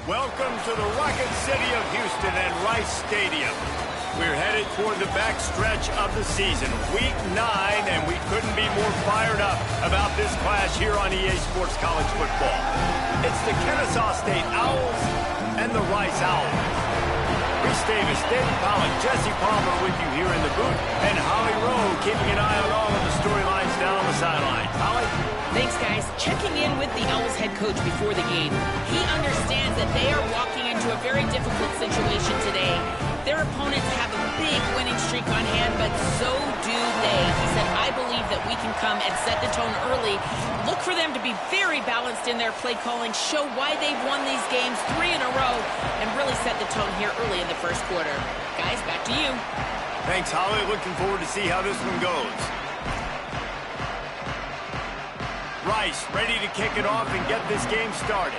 Welcome to the Rocket City of Houston and Rice Stadium. We're headed toward the back stretch of the season, Week 9, and we couldn't be more fired up about this clash here on EA Sports College Football. It's the Kennesaw State Owls and the Rice Owls. Reese Davis, David Pollock, Jesse Palmer with you here in the booth, and Holly Rowe keeping an eye on all of the storylines down on the sideline. Holly? Thanks, guys. Checking in with the Owls head coach before the game. He understands that they are walking into a very difficult situation today. Their opponents have a big winning streak on hand, but so do they. He said, I believe that we can come and set the tone early. Look for them to be very balanced in their play calling, show why they've won these games 3 in a row, and really set the tone here early in the first quarter. Guys, back to you. Thanks, Holly. Looking forward to see how this one goes. Rice ready to kick it off and get this game started.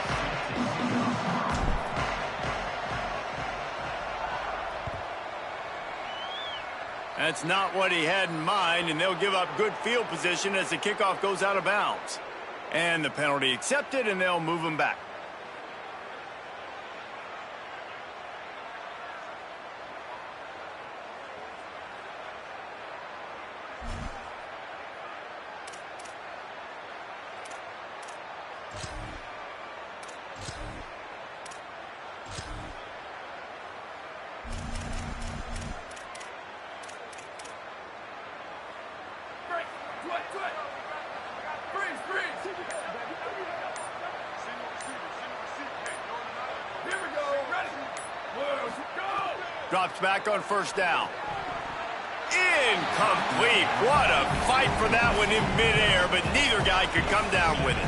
That's not what he had in mind, and they'll give up good field position as the kickoff goes out of bounds. And the penalty accepted, and they'll move him back. Drops back on first down. Incomplete. What a fight for that one in midair, but neither guy could come down with it.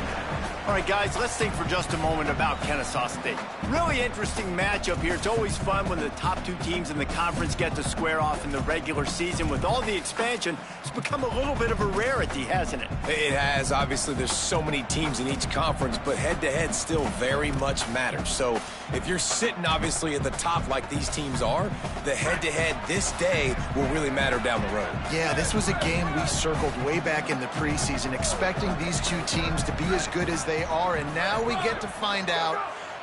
All right, guys, let's think for just a moment about Kennesaw State. Really interesting matchup here. It's always fun when the top two teams in the conference get to square off in the regular season. With all the expansion, it's become a little bit of a rarity, hasn't it? It has. Obviously, there's so many teams in each conference, but head-to-head still very much matters. So if you're sitting, obviously, at the top like these teams are, the head-to-head this day will really matter down the road. Yeah, this was a game we circled way back in the preseason, expecting these two teams to be as good as they are, and now we get to find out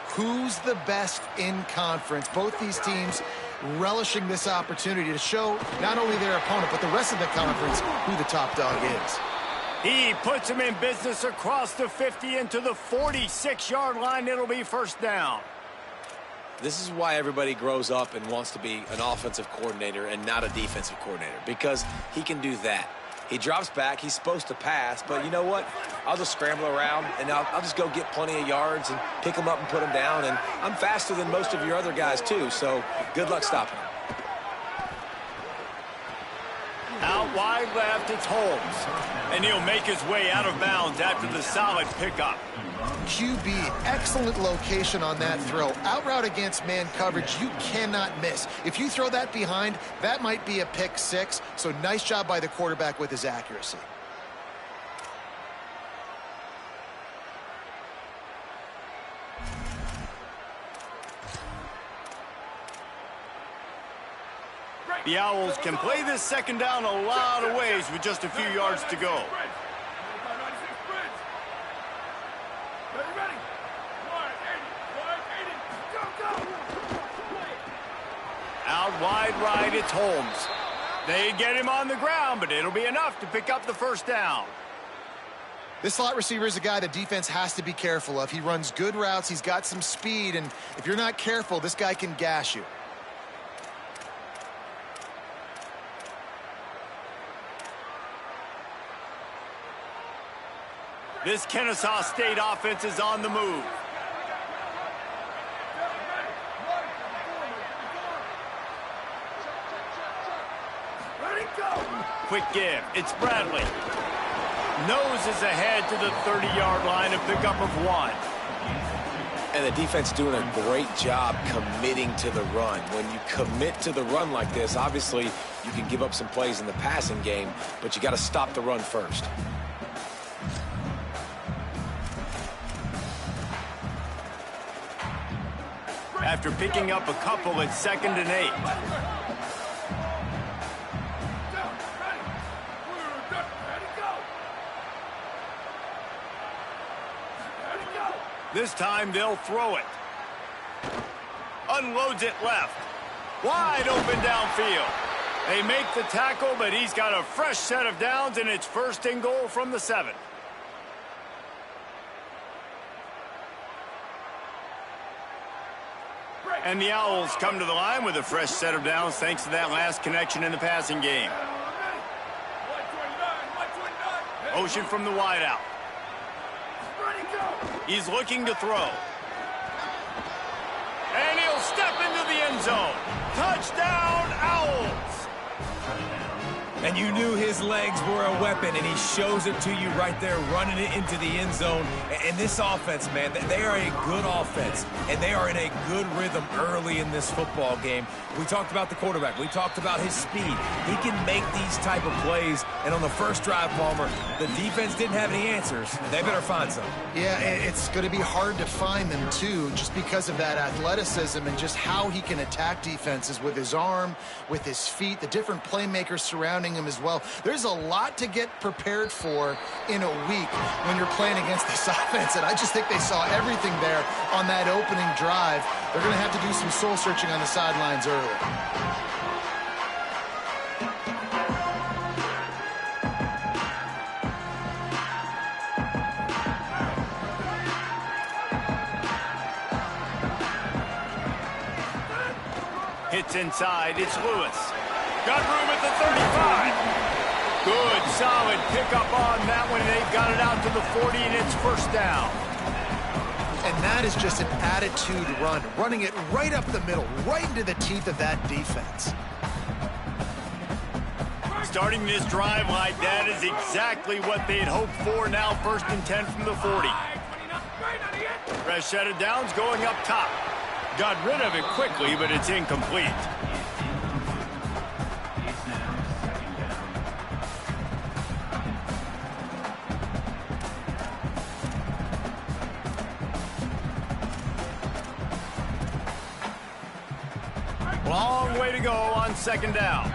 who's the best in conference. Both these teams relishing this opportunity to show not only their opponent, but the rest of the conference who the top dog is. He puts him in business across the 50 into the 46-yard line. It'll be first down. This is why everybody grows up and wants to be an offensive coordinator and not a defensive coordinator, because he can do that. He drops back. He's supposed to pass, but you know what? I'll just scramble around, and I'll just go get plenty of yards and pick them up and put them down, and I'm faster than most of your other guys, too, so good luck stopping him. Out wide left, it's Holmes, and he'll make his way out of bounds after the solid pickup. QB, excellent location on that throw. Out route against man coverage, you cannot miss. If you throw that behind, that might be a pick six, so nice job by the quarterback with his accuracy. The Owls can play this second down a lot of ways with just a few yards to go. Out wide right, it's Holmes. They get him on the ground, but it'll be enough to pick up the first down. This slot receiver is a guy the defense has to be careful of. He runs good routes, he's got some speed, and if you're not careful, this guy can gash you. This Kennesaw State offense is on the move. Quick give. It's Bradley. Noses ahead to the 30-yard line, a pickup of 1. And the defense doing a great job committing to the run. When you commit to the run like this, obviously you can give up some plays in the passing game, but you got to stop the run first. After picking up a couple, it's 2nd and 8. This time they'll throw it. unloads it left. Wide open downfield. They make the tackle, but he's got a fresh set of downs, and it's first and goal from the 7. And the Owls come to the line with a fresh set of downs thanks to that last connection in the passing game. Motion from the wideout. He's looking to throw. And he'll step into the end zone. Touchdown, Owls! And you knew his legs were a weapon, and he shows it to you right there, running it into the end zone. And this offense, man, they are a good offense, and they are in a good rhythm early in this football game. We talked about the quarterback. We talked about his speed. He can make these type of plays, and on the first drive, Palmer, the defense didn't have any answers. They better find some. Yeah, it's going to be hard to find them, too, just because of that athleticism and just how he can attack defenses with his arm, with his feet, the different playmakers surrounding him as well. There's a lot to get prepared for in a week when you're playing against this offense, and I just think they saw everything there on that opening drive. They're going to have to do some soul-searching on the sidelines early. Hits inside. It's Lewis. Got room at the 35. Good, solid pickup on that one. They've got it out to the 40, and it's first down. And that is just an attitude run, running it right up the middle, right into the teeth of that defense. Starting this drive like that is exactly what they'd hoped for. Now first and 10 from the 40. Fresh set of downs going up top. Got rid of it quickly, but it's incomplete. Long way to go on second down.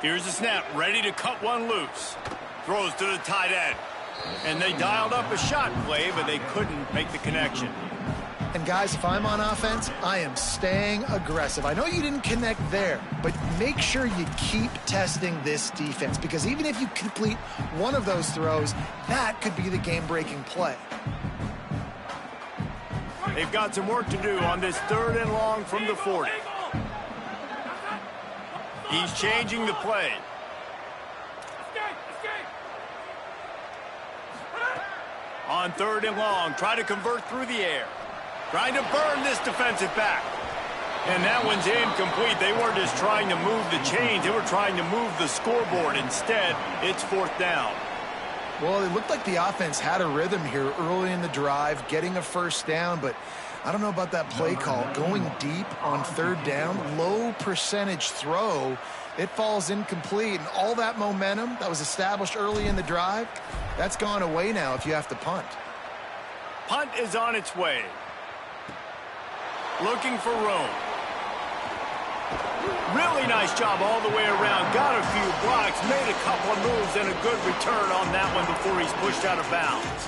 Here's the snap, ready to cut one loose. Throws to the tight end. And they dialed up a shot play, but they couldn't make the connection. And guys, if I'm on offense, I am staying aggressive. I know you didn't connect there, but make sure you keep testing this defense, because even if you complete one of those throws, that could be the game-breaking play. They've got some work to do on this third and long from the 40. He's changing the play. On third and long, try to convert through the air. Trying to burn this defensive back. And that one's incomplete. They weren't just trying to move the chains. They were trying to move the scoreboard. Instead, it's fourth down. Well, it looked like the offense had a rhythm here early in the drive, getting a first down, but I don't know about that play call. Going deep on third down, low percentage throw, it falls incomplete. And all that momentum that was established early in the drive, that's gone away now if you have to punt. Punt is on its way. Looking for room. Really nice job all the way around. Got a few blocks, made a couple of moves, and a good return on that one before he's pushed out of bounds.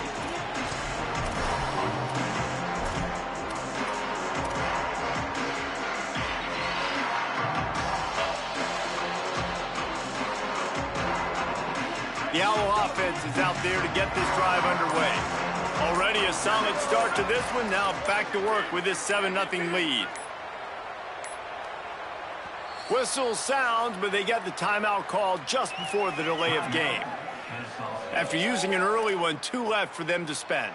The Owl offense is out there to get this drive underway. Already a solid start to this one. Now back to work with this 7-0 lead. Whistle sounds, but they get the timeout called just before the delay of game. After using an early one, 2 left for them to spend.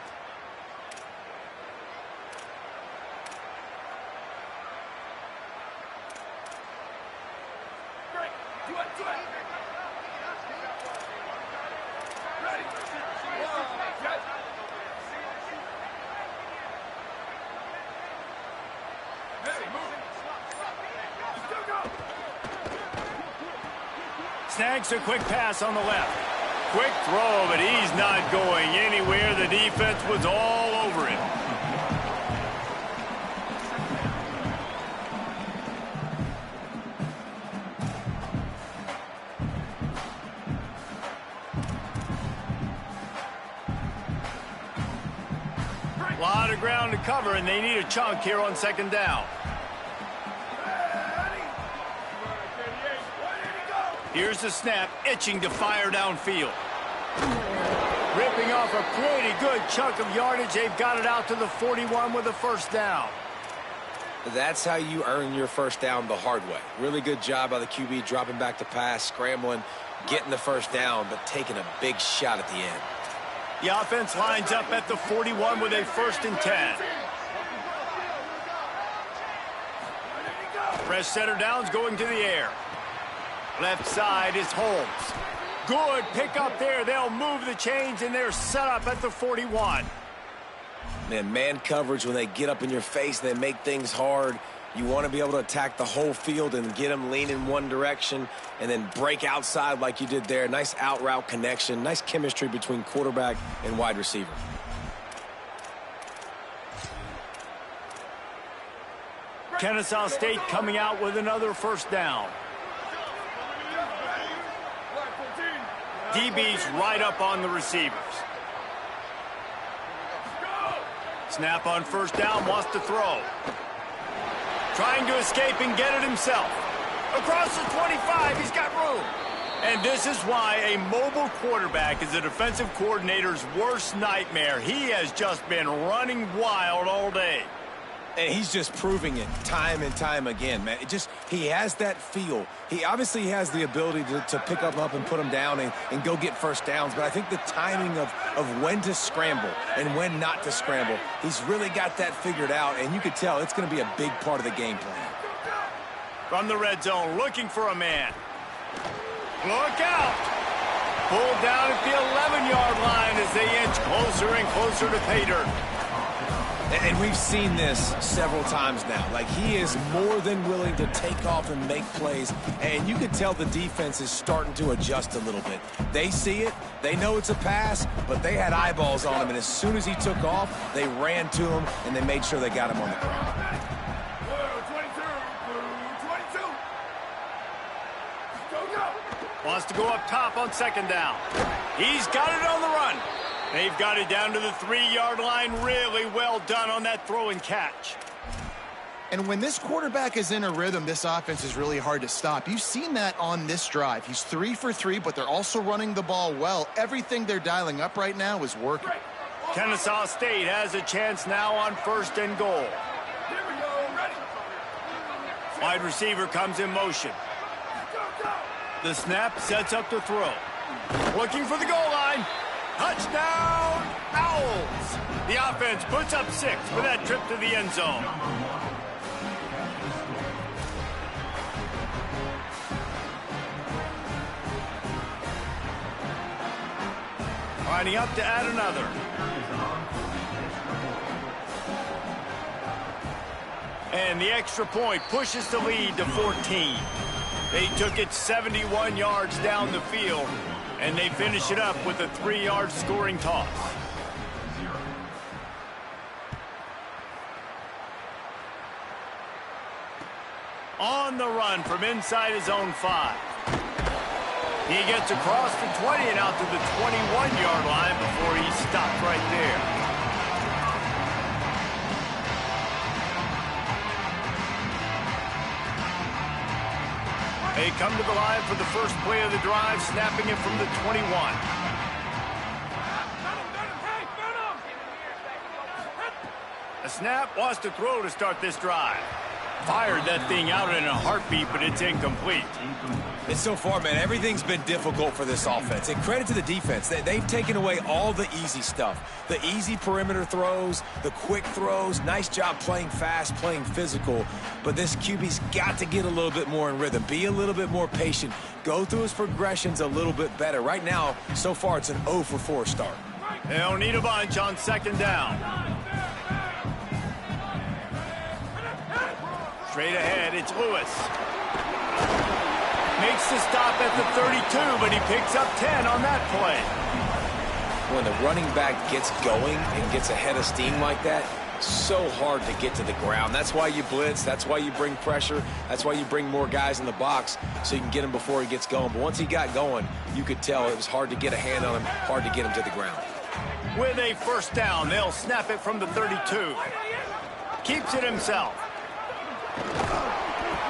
Snags a quick pass on the left. Quick throw, but he's not going anywhere. The defense was all over him. ground to cover, and they need a chunk here on second down. Here's the snap, itching to fire downfield. Ripping off a pretty good chunk of yardage. They've got it out to the 41 with a first down. That's how you earn your first down the hard way. Really good job by the QB, dropping back to pass, scrambling, getting the first down, but taking a big shot at the end. The offense lines up at the 41 with a 1st and 10. Fresh center downs going to the air. Left side is Holmes. Good pickup there. They'll move the chains, and they're set up at the 41. Man coverage, when they get up in your face, they make things hard. You want to be able to attack the whole field and get them leaning one direction and then break outside like you did there. Nice out route connection. Nice chemistry between quarterback and wide receiver. Kennesaw State coming out with another first down. DB's right up on the receivers. Snap on first down, wants to throw. Trying to escape and get it himself. Across the 25, he's got room. And this is why a mobile quarterback is a defensive coordinator's worst nightmare. He has just been running wild all day. And he's just proving it time and time again, man. He has that feel. He obviously has the ability to pick up and put him down and go get first downs. But I think the timing of when to scramble and when not to scramble, he's really got that figured out. And you could tell it's going to be a big part of the game plan. From the red zone, looking for a man. Look out! Pulled down at the 11-yard line as they inch closer and closer to pay dirt. And we've seen this several times now. Like, he is more than willing to take off and make plays. And you can tell the defense is starting to adjust a little bit. They see it. They know it's a pass, but they had eyeballs on him. And as soon as he took off, they ran to him, and they made sure they got him on the ground. Wants to go up top on second down. He's got it on the run. They've got it down to the 3-yard line. Really well done on that throw and catch. And when this quarterback is in a rhythm, this offense is really hard to stop. You've seen that on this drive. He's 3 for 3, but they're also running the ball well. Everything they're dialing up right now is working. Kennesaw State has a chance now on 1st and goal. Wide receiver comes in motion. The snap sets up the throw. Looking for the goal line. Touchdown, Owls! The offense puts up 6 for that trip to the end zone. Lining up to add another. And the extra point pushes the lead to 14. They took it 71 yards down the field, and they finish it up with a 3-yard scoring toss. On the run from inside his own 5. He gets across the 20 and out to the 21-yard line before he stopped right there. They come to the line for the first play of the drive, snapping it from the 21. A snap, wants to throw to start this drive. Fired that thing out in a heartbeat, but it's incomplete. And so far, man, everything's been difficult for this offense. And credit to the defense. They've taken away all the easy stuff. The easy perimeter throws, the quick throws. Nice job playing fast, playing physical. But this QB's got to get a little bit more in rhythm. Be a little bit more patient. Go through his progressions a little bit better. Right now, so far, it's an 0 for 4 start. They'll need a bunch on second down. Straight ahead, it's Lewis. Makes the stop at the 32, but he picks up 10 on that play. When the running back gets going and gets ahead of steam like that, so hard to get to the ground. That's why you blitz. That's why you bring pressure. That's why you bring more guys in the box so you can get him before he gets going. But once he got going, you could tell it was hard to get a hand on him, hard to get him to the ground. with a first down. They'll snap it from the 32. Keeps it himself.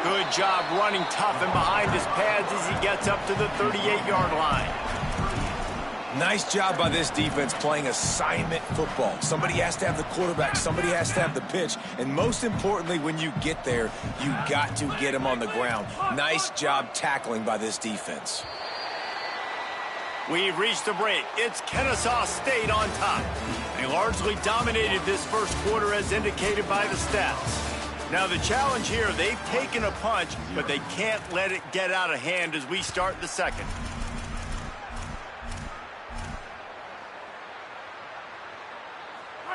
Good job running tough and behind his pads as he gets up to the 38-yard line. Nice job by this defense playing assignment football. Somebody has to have the quarterback. Somebody has to have the pitch. And most importantly, when you get there, you got to get him on the ground. Nice job tackling by this defense. We've reached the break. It's Kennesaw State on top. They largely dominated this first quarter as indicated by the stats. Now the challenge here, they've taken a punch, but they can't let it get out of hand as we start the second.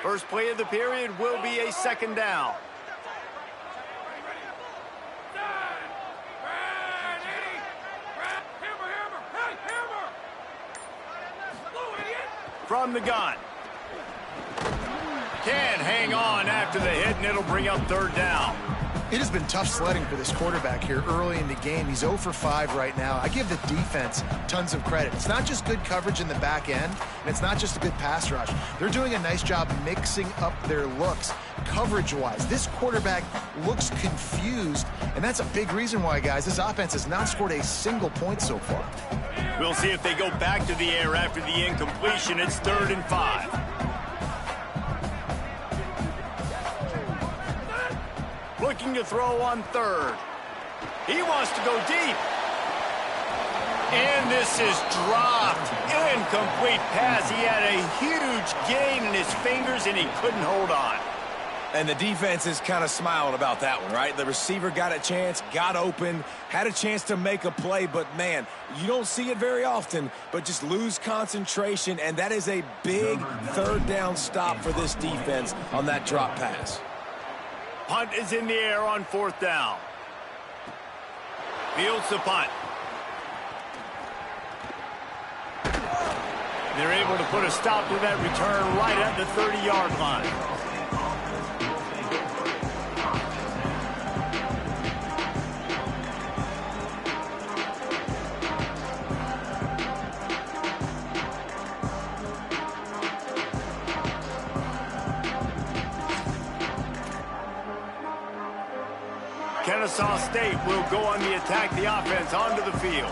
First play of the period will be a second down. From the gun. Can hang on after the hit, and it'll bring up third down. It has been tough sledding for this quarterback here early in the game. He's 0 for 5 right now. I give the defense tons of credit. It's not just good coverage in the back end, and it's not just a good pass rush. They're doing a nice job mixing up their looks coverage-wise. This quarterback looks confused, and that's a big reason why, guys, this offense has not scored a single point so far. We'll see if they go back to the air after the incompletion. It's 3rd and 5. Looking to throw on 3rd. He wants to go deep. And this is dropped. Incomplete pass. He had a huge gain in his fingers, and he couldn't hold on. And the defense is kind of smiling about that one, right? The receiver got a chance, got open, had a chance to make a play, but, man, you don't see it very often, but just lose concentration, and that is a big third down stop for this defense on that drop pass. Punt is in the air on 4th down. Fields the punt. They're able to put a stop to that return right at the 30-yard line. Kennesaw State will go on the attack, the offense onto the field.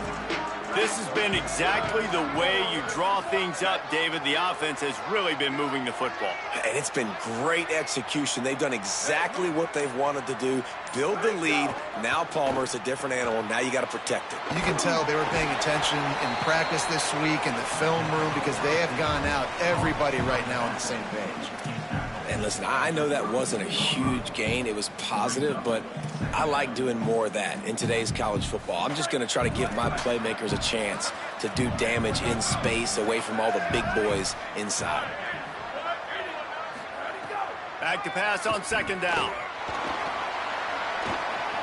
This has been exactly the way you draw things up, David. The offense has really been moving the football. And it's been great execution. They've done exactly what they've wanted to do. Build the lead. Now Palmer's a different animal. Now you got to protect it. You can tell they were paying attention in practice this week in the film room because they have gone out, everybody right now on the same page. And listen, I know that wasn't a huge gain. It was positive, but I like doing more of that in today's college football. I'm just going to try to give my playmakers a chance to do damage in space away from all the big boys inside. Back to pass on 2nd down.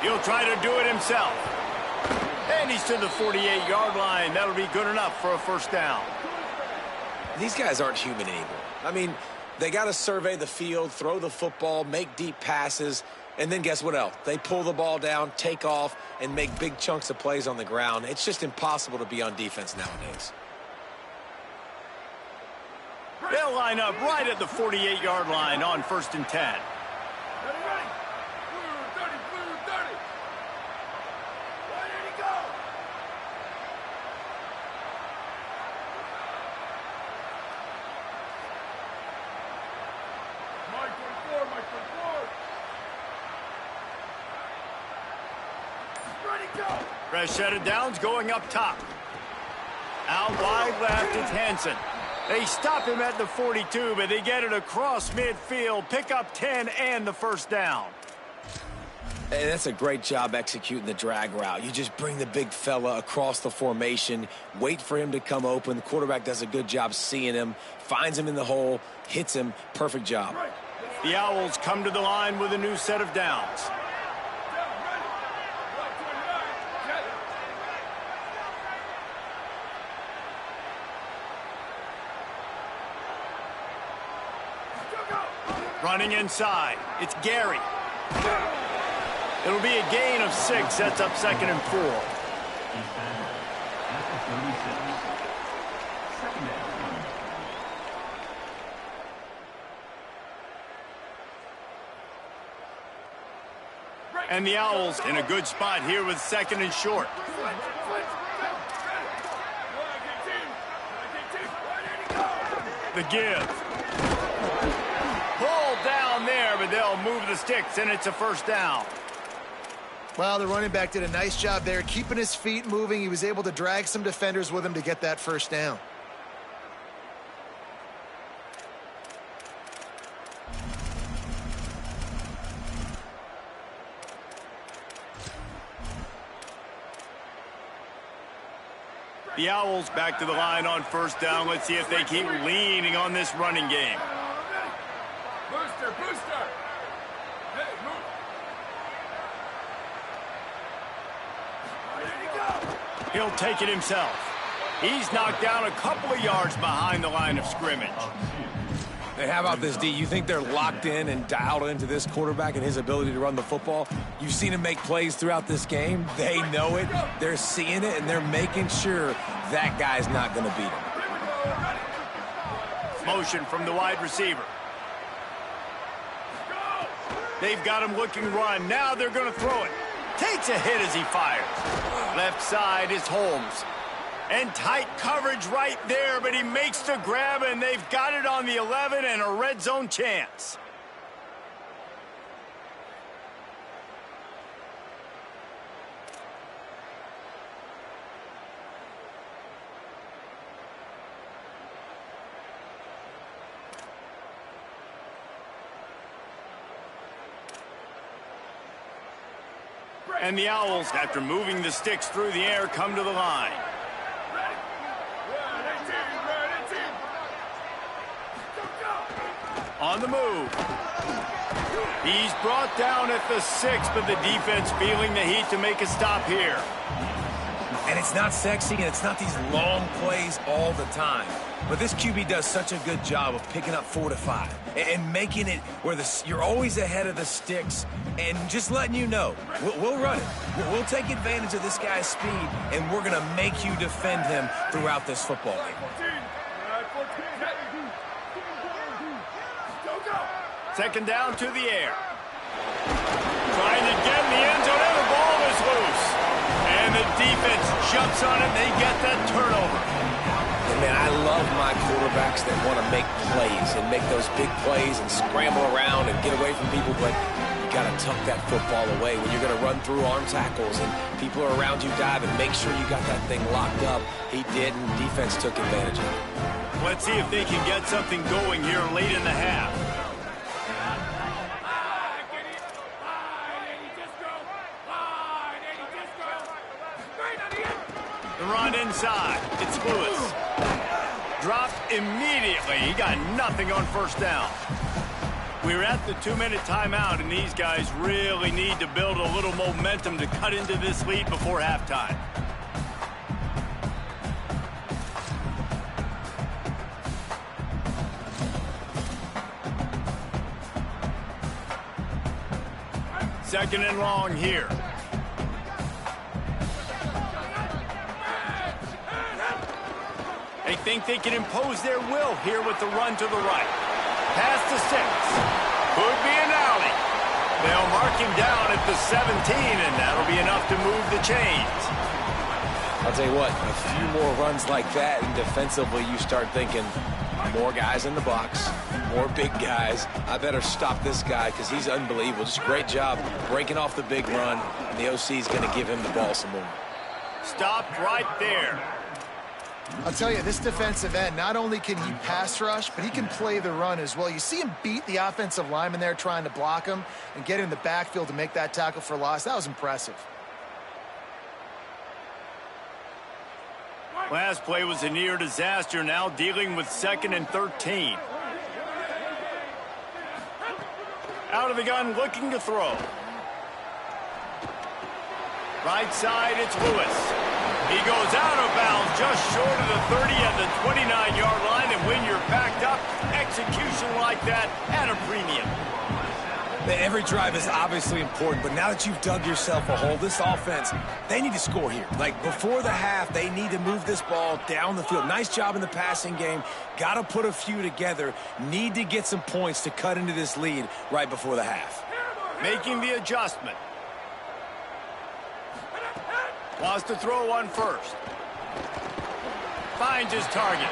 He'll try to do it himself. And he's to the 48-yard line. That'll be good enough for a first down. These guys aren't human anymore. I mean, they got to survey the field, throw the football, make deep passes, and then guess what else? They pull the ball down, take off, and make big chunks of plays on the ground. It's just impossible to be on defense nowadays. They'll line up right at the 48-yard line on 1st and 10. Fresh set of downs going up top. Out wide left, it's Hansen. They stop him at the 42, but they get it across midfield. Pick up 10 and the first down. And that's a great job executing the drag route. You just bring the big fella across the formation, wait for him to come open. The quarterback does a good job seeing him, finds him in the hole, hits him. Perfect job. The Owls come to the line with a new set of downs. Running inside, it's Gary. It'll be a gain of 6. That's up 2nd and 4. And the Owls in a good spot here with 2nd and short. The give. Pulled down there, but they'll move the sticks, and it's a 1st down. Well, the running back did a nice job there, keeping his feet moving. He was able to drag some defenders with him to get that 1st down. The Owls back to the line on 1st down. Let's see if they keep leaning on this running game. Booster, booster. Hey, move. He'll take it himself. He's knocked down a couple of yards behind the line of scrimmage. Hey, how about this, D? You think they're locked in and dialed into this quarterback and his ability to run the football? You've seen him make plays throughout this game. They know it. They're seeing it, and they're making sure that guy's not going to beat him. Motion from the wide receiver. They've got him looking run. Now they're going to throw it. Takes a hit as he fires. Left side is Holmes. And tight coverage right there, but he makes the grab, and they've got it on the 11 and a red zone chance. And the Owls, after moving the sticks through the air, come to the line. On the move. He's brought down at the 6, but the defense feeling the heat to make a stop here. And it's not sexy, and it's not these long plays all the time. But this QB does such a good job of picking up 4 to 5 and making it where you're always ahead of the sticks and just letting you know, we'll run it. We'll take advantage of this guy's speed, and we're going to make you defend him throughout this football game. 2nd down to the air. Trying to get in the end zone, and the ball is loose. And the defense jumps on it, they get that turnover. And man, I love my quarterbacks that want to make plays and make those big plays and scramble around and get away from people, but you got to tuck that football away when you're going to run through arm tackles and people are around you diving. Make sure you got that thing locked up. He did, and defense took advantage of it. Let's see if they can get something going here late in the half. The run inside. It's Lewis. Dropped immediately. He got nothing on 1st down. We're at the 2-minute timeout, and these guys really need to build a little momentum to cut into this lead before halftime. Second and long here. They think they can impose their will here with the run to the right. Pass to 6. Could be an alley. They'll mark him down at the 17, and that'll be enough to move the chains. I'll tell you what, a few more runs like that, and defensively you start thinking, more guys in the box, more big guys. I better stop this guy because he's unbelievable. Just a great job breaking off the big run, and the OC is going to give him the ball some more. Stopped right there. I'll tell you, this defensive end, not only can he pass rush, but he can play the run as well. You see him beat the offensive lineman there trying to block him and get in the backfield to make that tackle for loss. That was impressive. Last play was a near disaster, now dealing with 2nd and 13. Out of the gun, looking to throw. Right side, it's Lewis. He goes out of bounds just short of the 30 at the 29-yard line, and when you're backed up, execution like that at a premium. Every drive is obviously important, but now that you've dug yourself a hole, this offense, they need to score here. Like, before the half, they need to move this ball down the field. Nice job in the passing game. Got to put a few together. Need to get some points to cut into this lead right before the half. Making the adjustment. Wants to throw on first. Finds his target.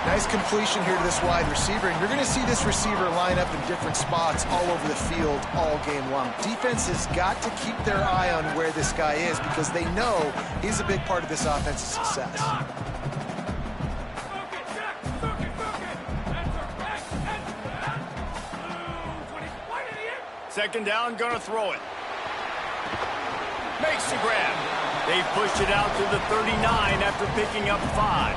Nice completion here to this wide receiver, and you're going to see this receiver line up in different spots all over the field all game long. Defense has got to keep their eye on where this guy is because they know he's a big part of this offense's success. Second down, gonna throw it. Makes the grab. They pushed it out to the 39 after picking up 5.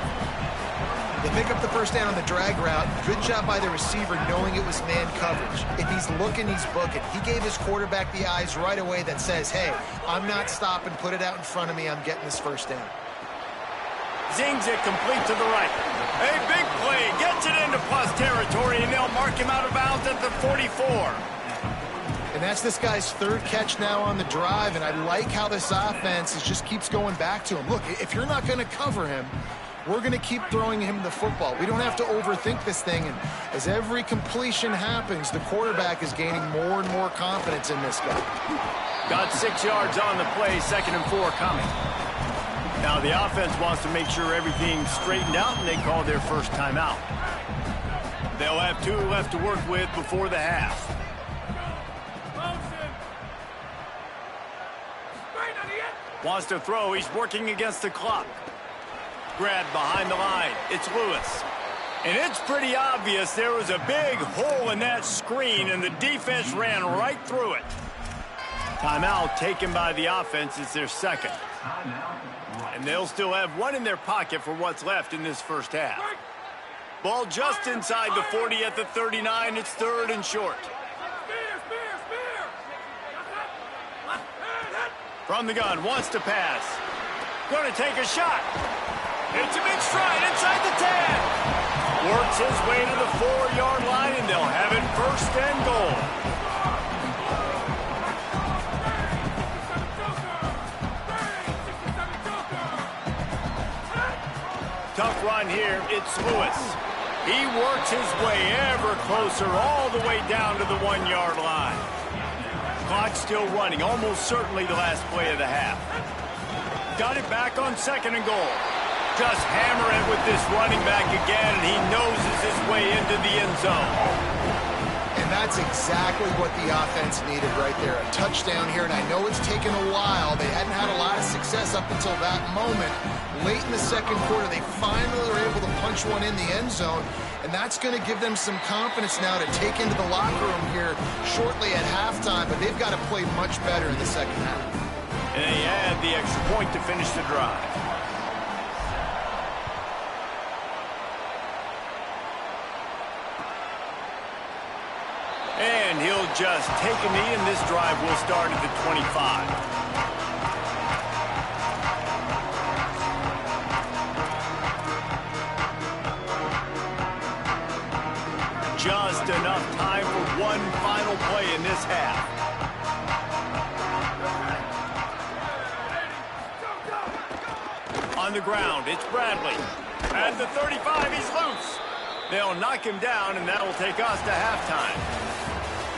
They pick up the first down on the drag route. Good job by the receiver knowing it was man coverage. If he's looking, he's booking. He gave his quarterback the eyes right away that says, hey, I'm not stopping. Put it out in front of me. I'm getting this first down. Zings it complete to the right. A big play. Gets it into plus territory, and they'll mark him out of bounds at the 44. And that's this guy's third catch now on the drive, and I like how this offense just keeps going back to him. Look, if you're not going to cover him, we're going to keep throwing him the football. We don't have to overthink this thing, and as every completion happens, the quarterback is gaining more and more confidence in this guy. Got 6 yards on the play, 2nd and 4 coming. Now the offense wants to make sure everything's straightened out, and they call their first timeout. They'll have 2 left to work with before the half. Wants to throw. He's working against the clock. Grab behind the line. It's Lewis. And it's pretty obvious there was a big hole in that screen, and the defense ran right through it. Timeout taken by the offense. It's their second. And they'll still have 1 in their pocket for what's left in this first half. Ball just inside the 40 at the 39. It's 3rd and short. From the gun, wants to pass. Going to take a shot. It's a big stride inside the 10. Works his way to the 4-yard line, and they'll have it 1st and goal. Tough run here. It's Lewis. He works his way ever closer all the way down to the 1-yard line. Clock still running, almost certainly the last play of the half. Got it back on 2nd and goal. Just hammer it with this running back again, and he noses his way into the end zone. And that's exactly what the offense needed right there. A touchdown here, and I know it's taken a while. They hadn't had a lot of success up until that moment. Late in the 2nd quarter, they finally were able to punch one in the end zone, and that's going to give them some confidence now to take into the locker room here shortly at halftime, but they've got to play much better in the 2nd half. And they add the extra point to finish the drive. And he'll just take a knee, and this drive will start at the 25. Just enough time for one final play in this half. On the ground, it's Bradley. At the 35, he's loose. They'll knock him down, and that'll take us to halftime.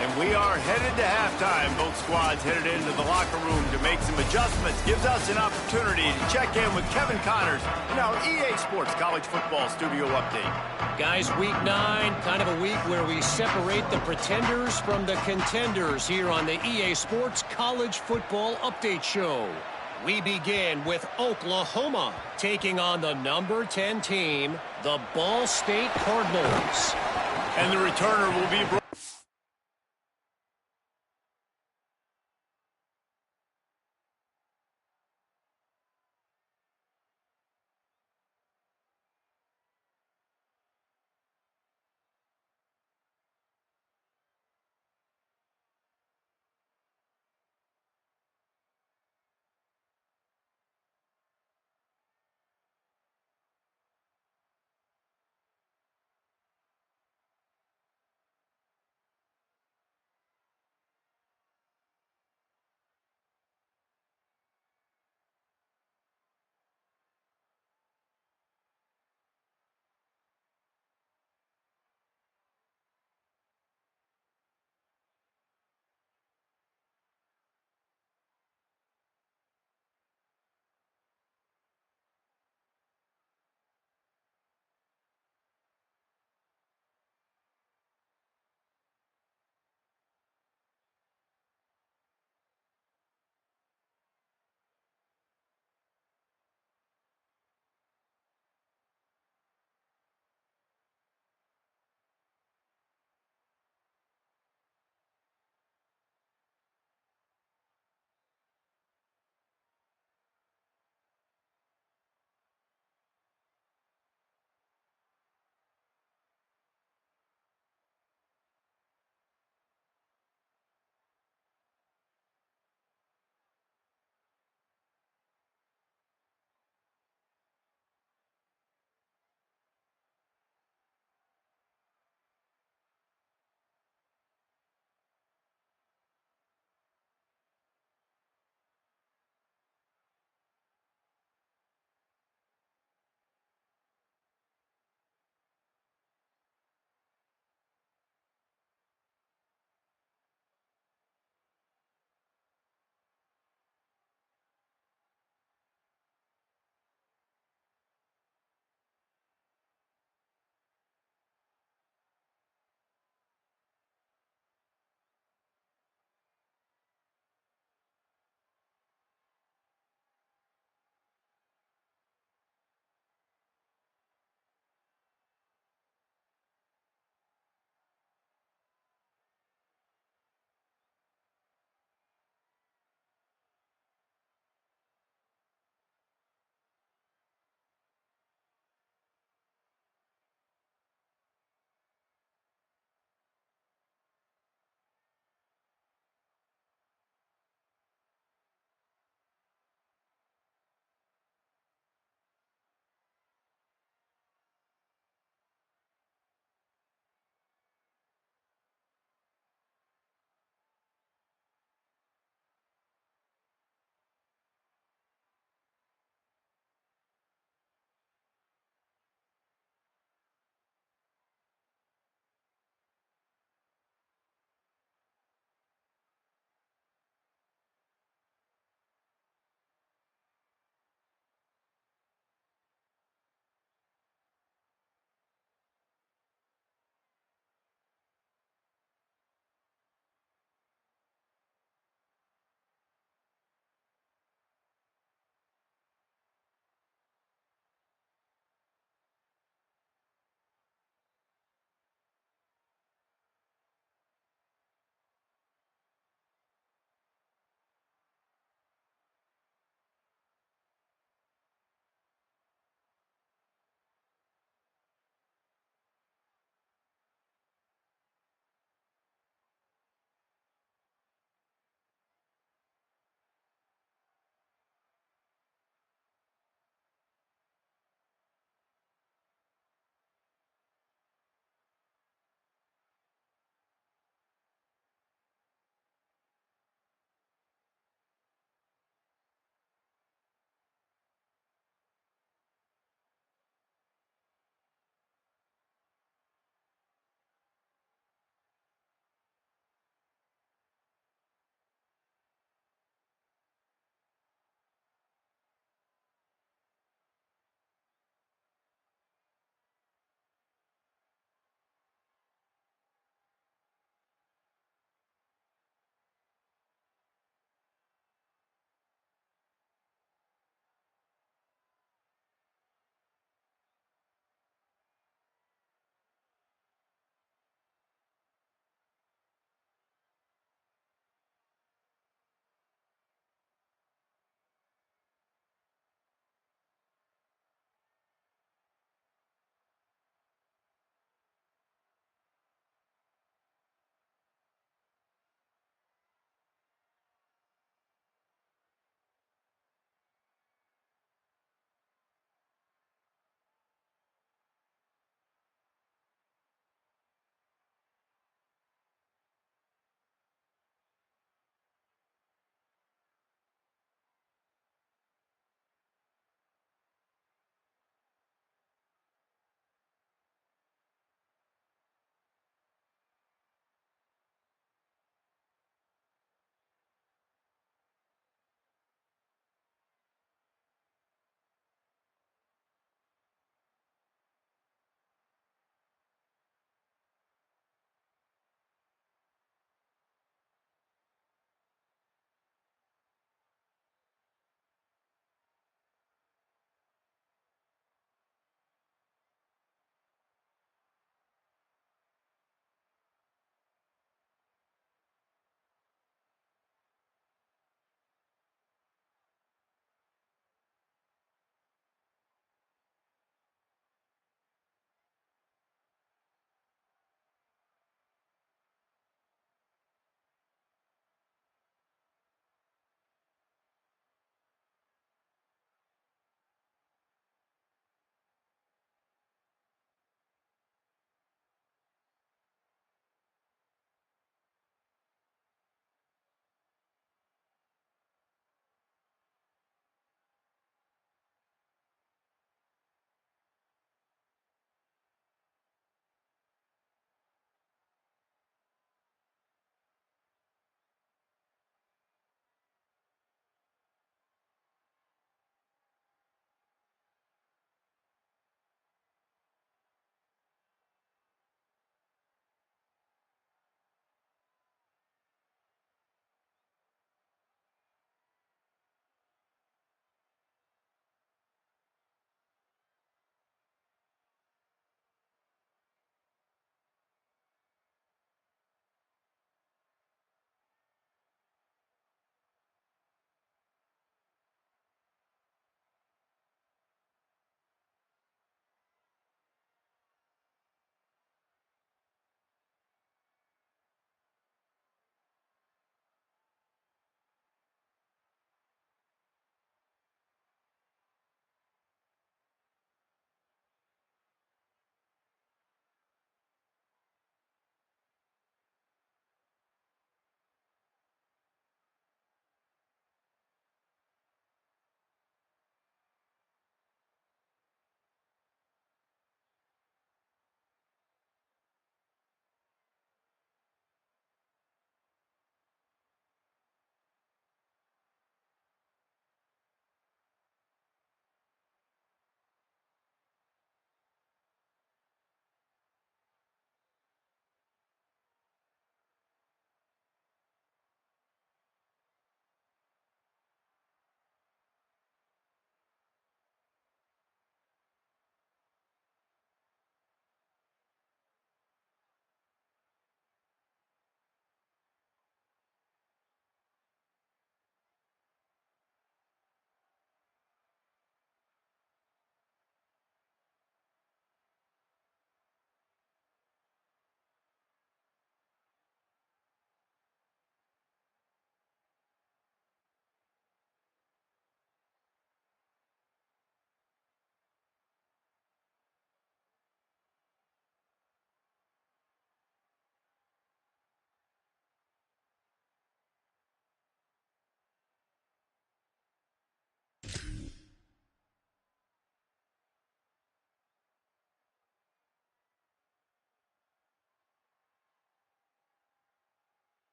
And we are headed to halftime. Both squads headed into the locker room to make some adjustments. Gives us an opportunity to check in with Kevin Connors in our EA Sports College Football Studio Update. Guys, week 9, kind of a week where we separate the pretenders from the contenders here on the EA Sports College Football Update Show. We begin with Oklahoma taking on the number 10 team, the Ball State Cardinals. And the returner will be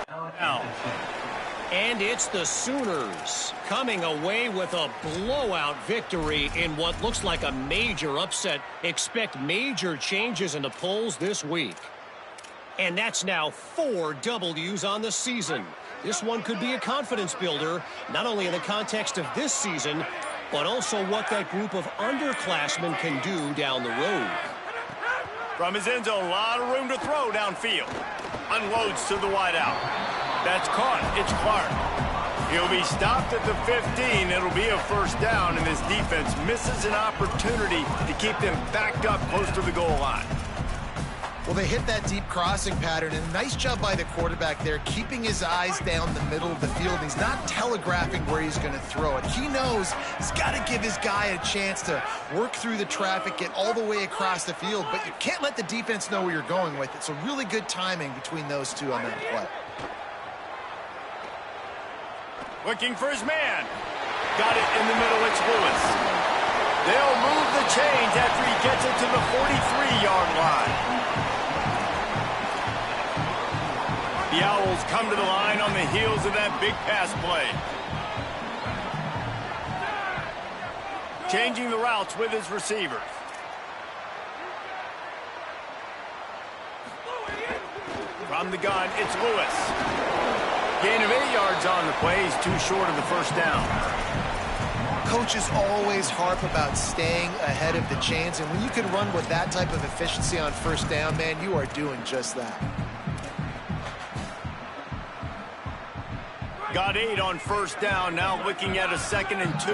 Now. And it's the Sooners coming away with a blowout victory in what looks like a major upset. Expect major changes in the polls this week. And that's now 4 W's on the season. This one could be a confidence builder, not only in the context of this season, but also what that group of underclassmen can do down the road. From his end zone, a lot of room to throw downfield. Unloads to the wideout. That's caught. It's Clark. He'll be stopped at the 15. It'll be a first down, and this defense misses an opportunity to keep them backed up close to the goal line. Well, they hit that deep crossing pattern, and a nice job by the quarterback there, keeping his eyes down the middle of the field. He's not telegraphing where he's going to throw it. He knows he's got to give his guy a chance to work through the traffic, get all the way across the field, but you can't let the defense know where you're going with it. So really good timing between those two on that play. Looking for his man. Got it in the middle. It's Lewis. They'll move the chains after he gets it to the 43-yard line. The Owls come to the line on the heels of that big pass play. Changing the routes with his receivers. From the gun, it's Lewis. Gain of 8 yards on the play. He's too short of the first down. Coaches always harp about staying ahead of the chains, and when you can run with that type of efficiency on first down, man, you are doing just that. Got 8 on first down, now looking at a 2nd and 2.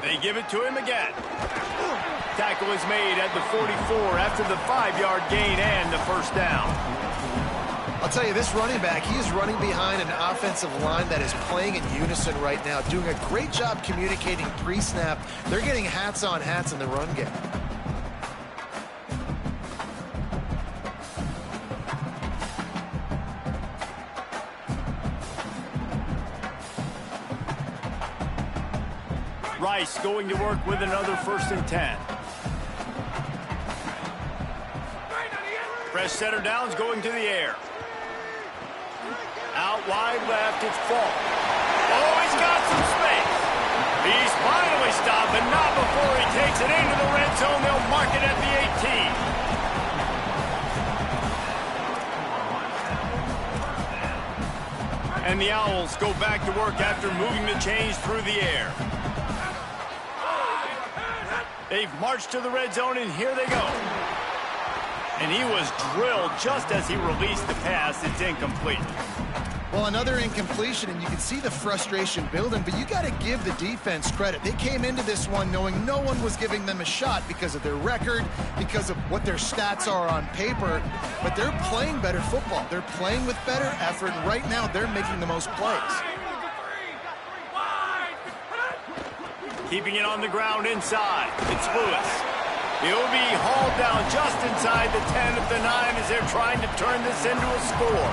They give it to him again. Tackle is made at the 44 after the 5-yard gain and the first down. I'll tell you, this running back, he is running behind an offensive line that is playing in unison right now, doing a great job communicating pre-snap. They're getting hats on hats in the run game. Rice going to work with another 1st and 10. Fresh center downs going to the air. Out wide left, it's Falk. Oh, he's got some space. He's finally stopped, but not before he takes it into the red zone. They'll mark it at the 18. And the Owls go back to work after moving the chains through the air. They've marched to the red zone, and here they go. And he was drilled just as he released the pass. It's incomplete. Well, another incompletion, and you can see the frustration building, but you got to give the defense credit. They came into this one knowing no one was giving them a shot because of their record, because of what their stats are on paper, but they're playing better football. They're playing with better effort, and right now they're making the most plays. Keeping it on the ground inside. It's Lewis. He'll be hauled down just inside the 10 at the 9 as they're trying to turn this into a score.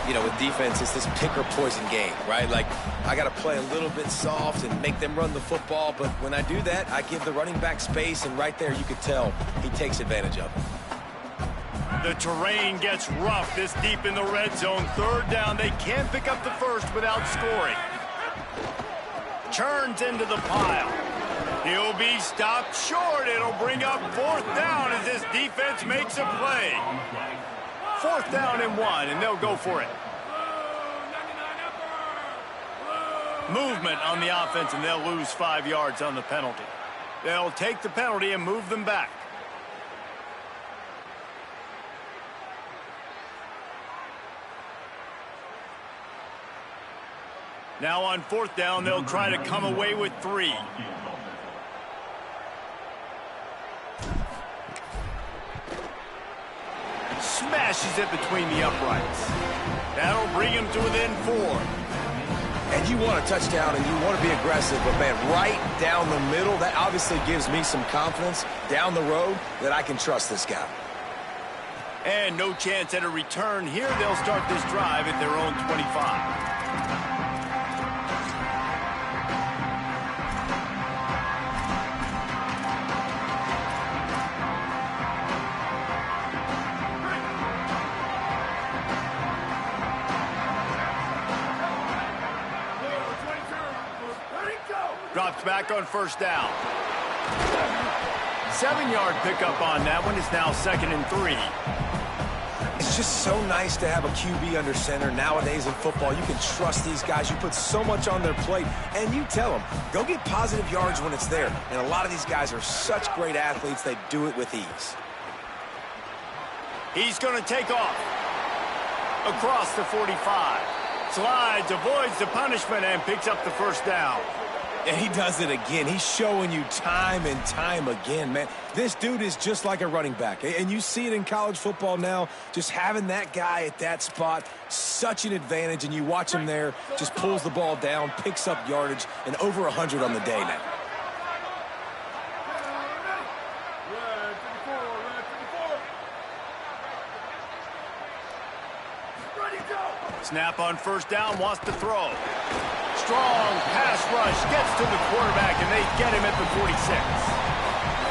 You know, with defense, it's this pick or poison game, right? Like, I got to play a little bit soft and make them run the football, but when I do that, I give the running back space, and right there you could tell he takes advantage of it. The terrain gets rough this deep in the red zone. 3rd down, they can't pick up the first without scoring. Churns into the pile. He'll be stopped short. It'll bring up 4th down as this defense makes a play. 4th down and 1, and they'll go for it. Movement on the offense, and they'll lose 5 yards on the penalty. They'll take the penalty and move them back. Now on 4th down, they'll try to come away with 3. Smashes it between the uprights. That'll bring him to within 4. And you want a touchdown and you want to be aggressive, but man, right down the middle, that obviously gives me some confidence down the road that I can trust this guy. And no chance at a return here. They'll start this drive at their own 25. drops back on first down. 7-yard pickup on that one. It's now 2nd and 3. It's just so nice to have a QB under center. Nowadays in football, you can trust these guys. You put so much on their plate, and you tell them, go get positive yards when it's there. And a lot of these guys are such great athletes, they do it with ease. He's going to take off across the 45. Slides, avoids the punishment, and picks up the first down. And he does it again. He's showing you time and time again, man. This dude is just like a running back. And you see it in college football now. Just having that guy at that spot, such an advantage. And you watch him there, just pulls the ball down, picks up yardage, and over 100 on the day now. Snap on first down, wants to throw. Strong pass rush, gets to the quarterback, and they get him at the 46.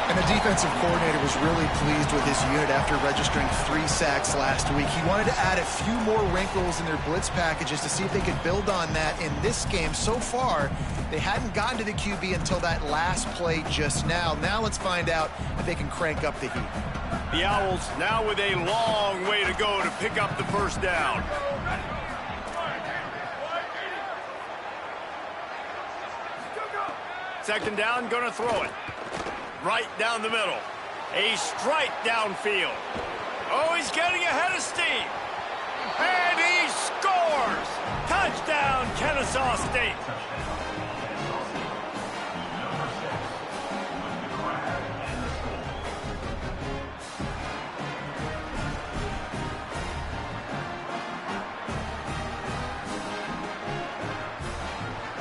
And the defensive coordinator was really pleased with his unit after registering 3 sacks last week. He wanted to add a few more wrinkles in their blitz packages to see if they could build on that in this game. So far, they hadn't gotten to the QB until that last play just now. Now let's find out if they can crank up the heat. The Owls now with a long way to go to pick up the first down. Second down, gonna throw it. Right down the middle. A strike downfield. Oh, he's getting ahead of steam. And he scores! Touchdown, Kennesaw State.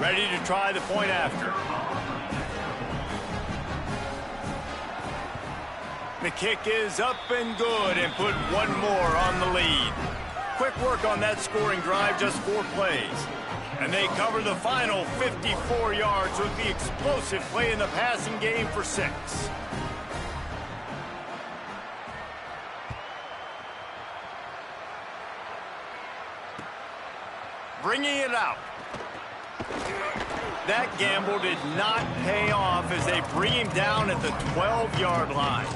Ready to try the point after. The kick is up and good and put one more on the lead. Quick work on that scoring drive, just 4 plays. And they cover the final 54 yards with the explosive play in the passing game for 6. Bringing it out. That gamble did not pay off as they bring him down at the 12-yard line.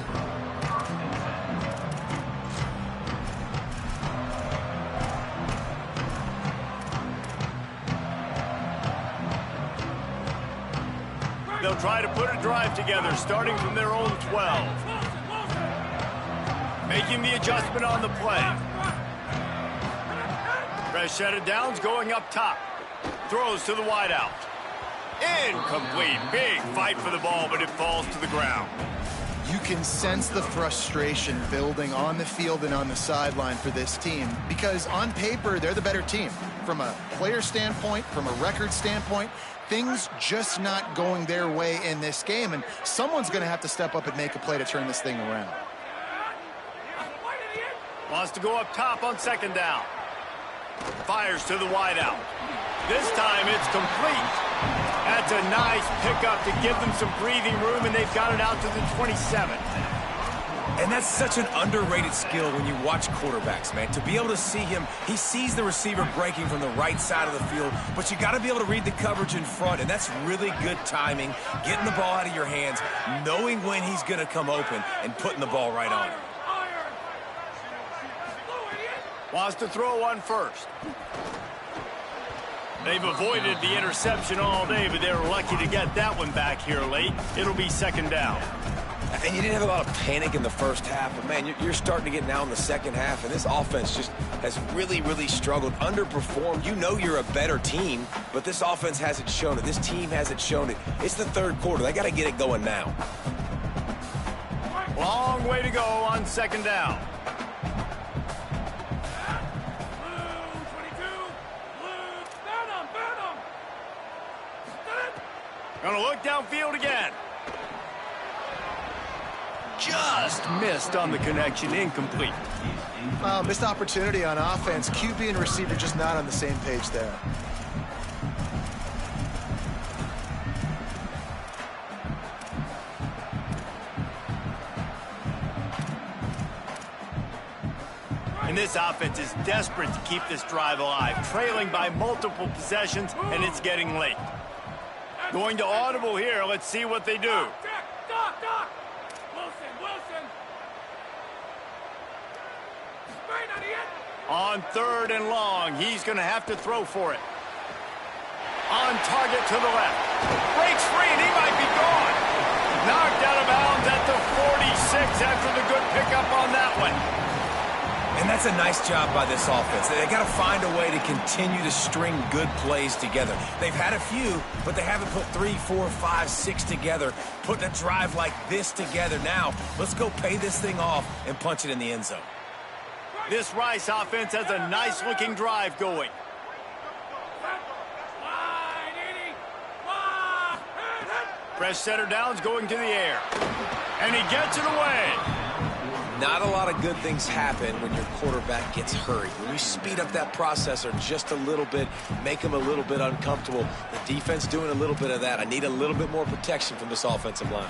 They'll try to put a drive together, starting from their own 12. Making the adjustment on the play. Fresh set of downs going up top. Throws to the wideout. Incomplete. Big fight for the ball, but it falls to the ground. You can sense the frustration building on the field and on the sideline for this team because on paper, they're the better team. From a player standpoint, from a record standpoint, things just not going their way in this game, and someone's going to have to step up and make a play to turn this thing around. Wants to go up top on second down. Fires to the wideout. This time it's complete. That's a nice pickup to give them some breathing room, and they've got it out to the 27. And that's such an underrated skill when you watch quarterbacks, man. To be able to see him, he sees the receiver breaking from the right side of the field, but you got to be able to read the coverage in front, and that's really good timing, getting the ball out of your hands, knowing when he's going to come open, and putting the ball right on him. Wants to throw on first. They've avoided the interception all day, but they were lucky to get that one back here late. It'll be second down. And you didn't have a lot of panic in the first half, but, man, you're starting to get now in the second half, and this offense just has really, really struggled, underperformed. You know you're a better team, but this offense hasn't shown it. This team hasn't shown it. It's the third quarter. They got to get it going now. Long way to go on second down. Gonna look downfield again. Just missed on the connection, incomplete. Missed opportunity on offense. QB and receiver just not on the same page there. And this offense is desperate to keep this drive alive, trailing by multiple possessions, and it's getting late. Going to audible here. Let's see what they do. Doc. Wilson. Straight on the end. On 3rd and long, he's going to have to throw for it. On target to the left. Breaks free, and he might be gone. Knocked out of bounds at the 46 after the good pickup on that one. And that's a nice job by this offense. They got to find a way to continue to string good plays together. They've had a few, but they haven't put 3, 4, 5, 6 together, putting a drive like this together. Now, let's go pay this thing off and punch it in the end zone. This Rice offense has a nice-looking drive going. Fresh center downs going to the air. And he gets it away. Not a lot of good things happen when your quarterback gets hurried. When you speed up that processor just a little bit, make him a little bit uncomfortable, the defense doing a little bit of that. I need a little bit more protection from this offensive line.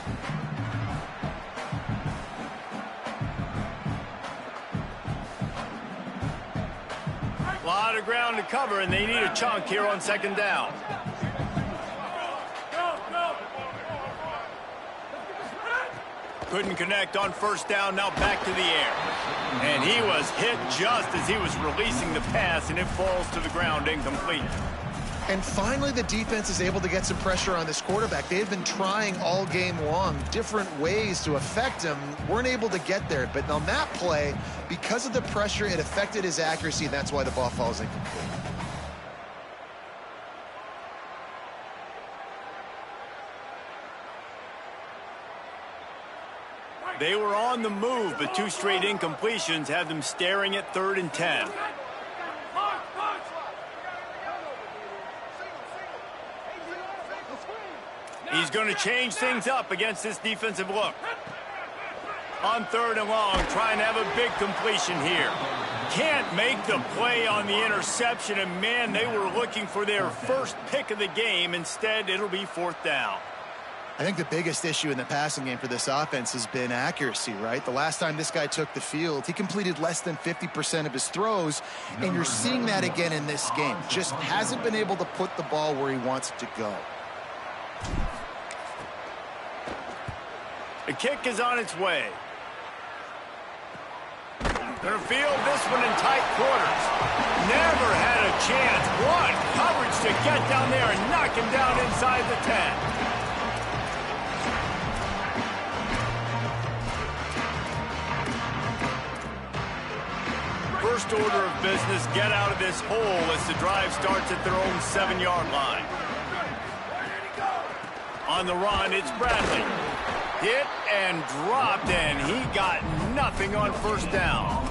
A lot of ground to cover, and they need a chunk here on 2nd down. Couldn't connect on 1st down, now back to the air. And he was hit just as he was releasing the pass, and it falls to the ground incomplete. And finally, the defense is able to get some pressure on this quarterback. They had been trying all game long different ways to affect him. Weren't able to get there. But on that play, because of the pressure, it affected his accuracy, and that's why the ball falls incomplete. They were on the move, but 2 straight incompletions have them staring at 3rd and 10. He's going to change things up against this defensive look. On 3rd and long, trying to have a big completion here. Can't make the play on the interception, and man, they were looking for their first pick of the game. Instead, it'll be 4th down. I think the biggest issue in the passing game for this offense has been accuracy, right? The last time this guy took the field, he completed less than 50% of his throws, and you're seeing that again in this game. Just hasn't been able to put the ball where he wants it to go. The kick is on its way. Gonna field this one in tight quarters. Never had a chance. What coverage to get down there and knock him down inside the 10. First order of business, get out of this hole as the drive starts at their own 7-yard line. On the run, it's Bradley. Hit and dropped, and he got nothing on 1st down.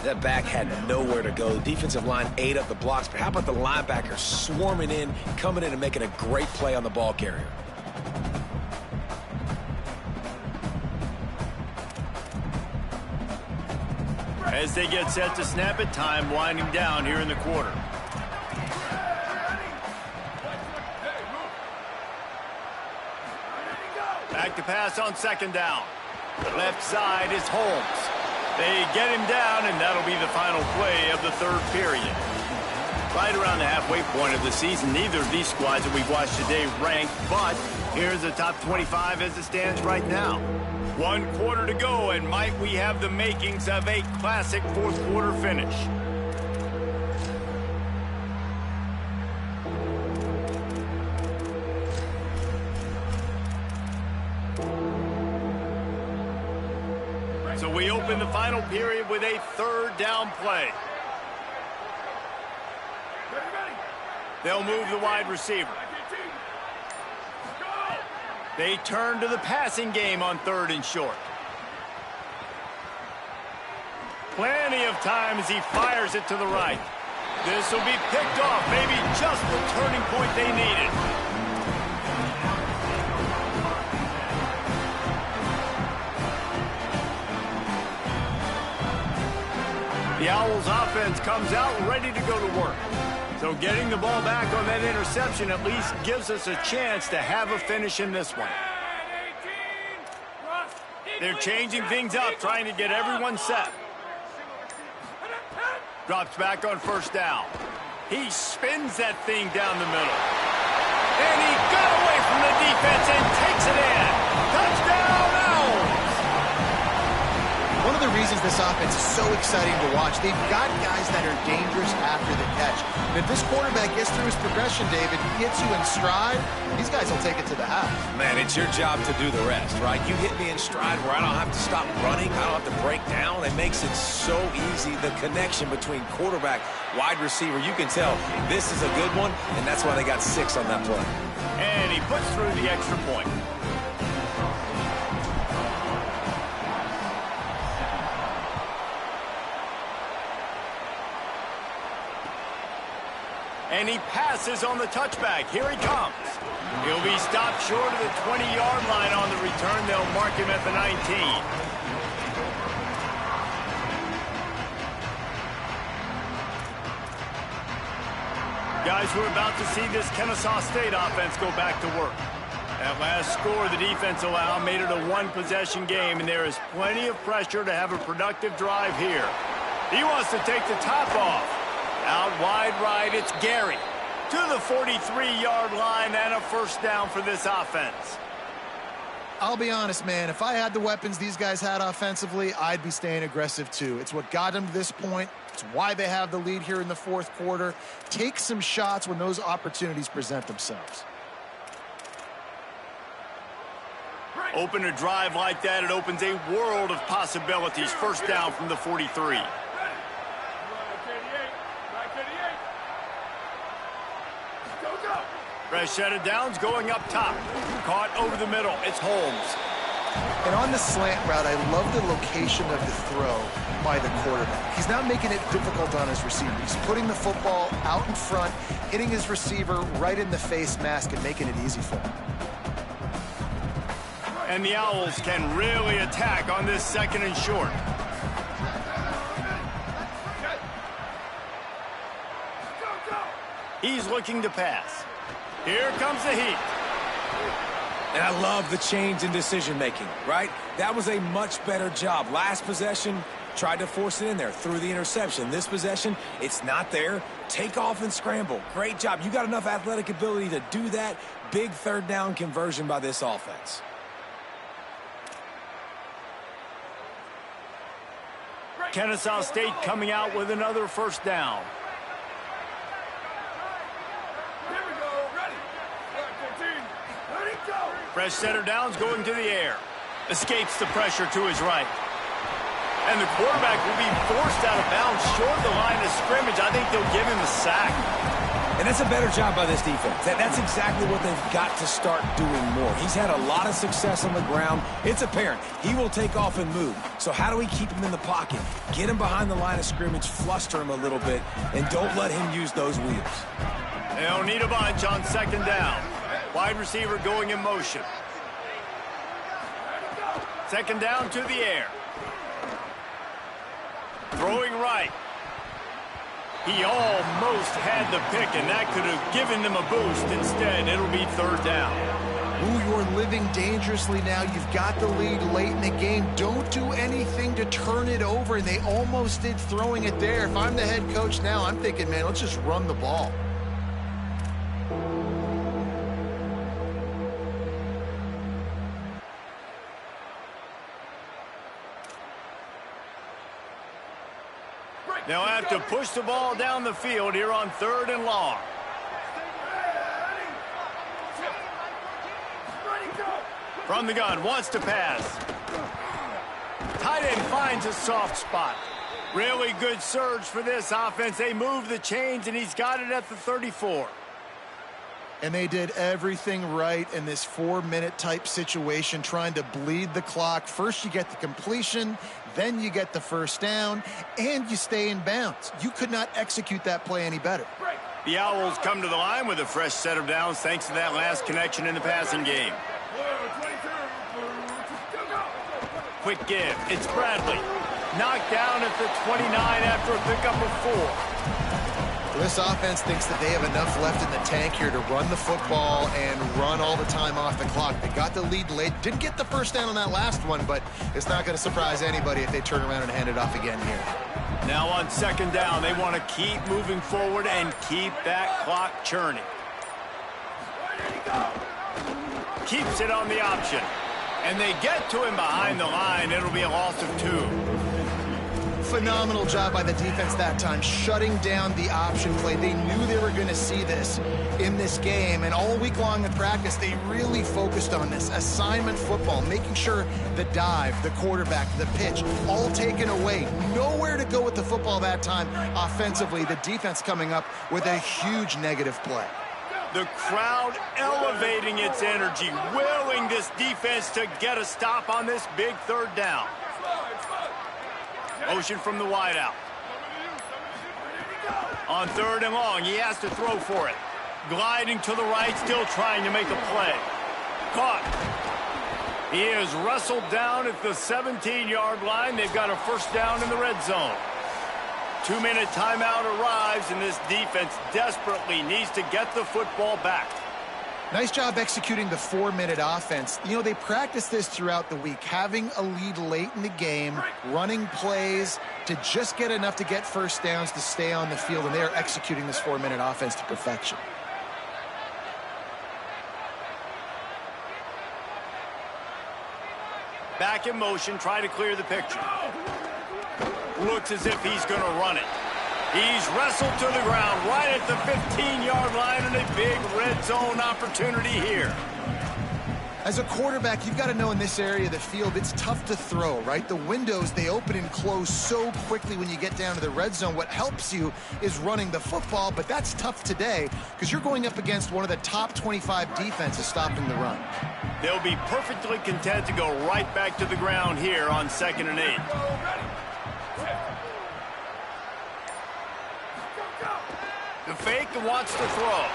That back had nowhere to go. The defensive line ate up the blocks, but how about the linebacker swarming in, coming in and making a great play on the ball carrier? As they get set to snap it, time winding down here in the quarter. Back to pass on 2nd down. Left side is Holmes. They get him down, and that'll be the final play of the 3rd period. Right around the halfway point of the season, neither of these squads that we've watched today ranked, but here's the top 25 as it stands right now. 1 quarter to go, and might we have the makings of a classic 4th quarter finish. So we open the final period with a 3rd down play. They'll move the wide receiver. They turn to the passing game on 3rd and short. Plenty of time as he fires it to the right. This will be picked off, maybe just the turning point they needed. The Owls offense comes out ready to go to work. So getting the ball back on that interception at least gives us a chance to have a finish in this one. They're changing things up, trying to get everyone set. Drops back on 1st down. He spins that thing down the middle. And he got away from the defense and takes it in. Touchdown, Owls! One of the reasons this offense is so exciting to watch, they've got guys that are dangerous after the catch. And if this quarterback gets through his progression, David, gets you in stride, these guys will take it to the house. Man, it's your job to do the rest, right? You hit me in stride where I don't have to stop running. I don't have to break down. It makes it so easy. The connection between quarterback, wide receiver, you can tell this is a good one, and that's why they got 6 on that play. And he puts through the extra point. And he passes on the touchback. Here he comes. He'll be stopped short of the 20-yard line on the return. They'll mark him at the 19. Guys, we're about to see this Kennesaw State offense go back to work. That last score the defense allowed made it a one-possession game, and there is plenty of pressure to have a productive drive here. He wants to take the top off. Out wide right, it's Gary to the 43-yard line and a first down for this offense. I'll be honest, man, if I had the weapons these guys had offensively, I'd be staying aggressive too. It's what got them to this point. It's why they have the lead here in the fourth quarter. Take some shots when those opportunities present themselves. Open a drive like that, it opens a world of possibilities. First down from the 43. Fresh set of downs going up top. Caught over the middle. It's Holmes. And on the slant route, I love the location of the throw by the quarterback. He's not making it difficult on his receiver. He's putting the football out in front, hitting his receiver right in the face mask and making it easy for him. And the Owls can really attack on this second and short. He's looking to pass. Here comes the heat. And I love the change in decision-making, right? That was a much better job. Last possession, tried to force it in there, threw the interception. This possession, it's not there. Take off and scramble. Great job. You got enough athletic ability to do that. Big third down conversion by this offense. Kennesaw State coming out with another first down. Fresh set of downs going to the air. Escapes the pressure to his right. And the quarterback will be forced out of bounds short of the line of scrimmage. I think they'll give him a sack. And that's a better job by this defense. That's exactly what they've got to start doing more. He's had a lot of success on the ground. It's apparent he will take off and move. So how do we keep him in the pocket? Get him behind the line of scrimmage, fluster him a little bit, and don't let him use those wheels. They'll need a bunch on second down. Wide receiver going in motion. Second down to the air. Throwing right. He almost had the pick, and that could have given them a boost. Instead, it'll be third down. Ooh, you're living dangerously now. You've got the lead late in the game. Don't do anything to turn it over, and they almost did throwing it there. If I'm the head coach now, I'm thinking, man, let's just run the ball. They'll have to push the ball down the field here on third and long. From the gun, wants to pass. Tight end finds a soft spot. Really good surge for this offense. They move the chains, and he's got it at the 34. And they did everything right in this 4-minute type situation, trying to bleed the clock. First you get the completion, then you get the first down, and you stay in bounds. You could not execute that play any better. The Owls come to the line with a fresh set of downs thanks to that last connection in the passing game. Quick give. It's Bradley. Knocked down at the 29 after a pickup of 4. This offense thinks that they have enough left in the tank here to run the football and run all the time off the clock. They got the lead late. Didn't get the first down on that last one, but it's not going to surprise anybody if they turn around and hand it off again here. Now on second down, they want to keep moving forward and keep that clock churning. Keeps it on the option. And they get to him behind the line. It'll be a loss of 2. Phenomenal job by the defense that time, shutting down the option play. They knew they were going to see this in this game, and all week long in practice, they really focused on this. Assignment football, making sure the dive, the quarterback, the pitch, all taken away. Nowhere to go with the football that time offensively. The defense coming up with a huge negative play. The crowd elevating its energy, willing this defense to get a stop on this big 3rd down. Motion from the wideout. On 3rd and long, he has to throw for it. Gliding to the right, still trying to make a play. Caught. He is wrestled down at the 17-yard line. They've got a 1st down in the red zone. 2-minute timeout arrives, and this defense desperately needs to get the football back. Nice job executing the 4-minute offense. You know, they practice this throughout the week, having a lead late in the game, running plays to just get enough to get 1st downs to stay on the field, and they are executing this 4-minute offense to perfection. Back in motion, trying to clear the picture. Looks as if he's going to run it. He's wrestled to the ground right at the 15-yard line, and a big red zone opportunity here. As a quarterback, you've got to know in this area of the field, it's tough to throw, right? The windows, they open and close so quickly when you get down to the red zone. What helps you is running the football, but that's tough today because you're going up against one of the top 25 defenses stopping the run. They'll be perfectly content to go right back to the ground here on 2nd and 8. The fake wants to throw.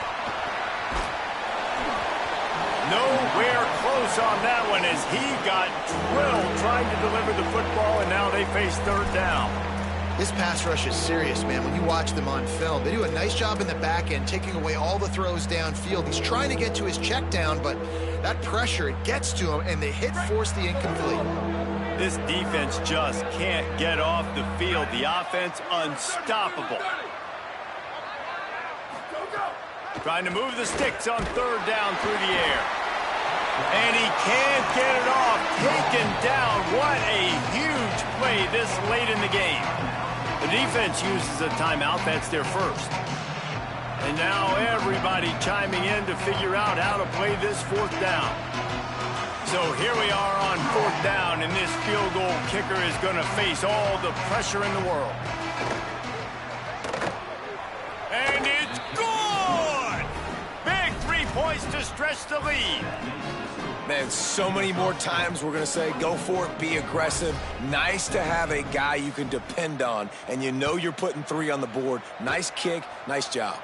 Nowhere close on that one as he got drilled trying to deliver the football, and now they face 3rd down. This pass rush is serious, man. When you watch them on film, they do a nice job in the back end, taking away all the throws downfield. He's trying to get to his check down, but that pressure, it gets to him, and the hit forced the incomplete. This defense just can't get off the field. The offense unstoppable. Trying to move the sticks on 3rd down through the air. And he can't get it off. Taken down. What a huge play this late in the game. The defense uses a timeout. That's their 1st. And now everybody chiming in to figure out how to play this 4th down. So here we are on 4th down, and this field goal kicker is going to face all the pressure in the world. And it's good! Big 3 points to stretch the lead. Man, so many more times we're going to say, go for it, be aggressive. Nice to have a guy you can depend on, and you know you're putting 3 on the board. Nice kick, nice job.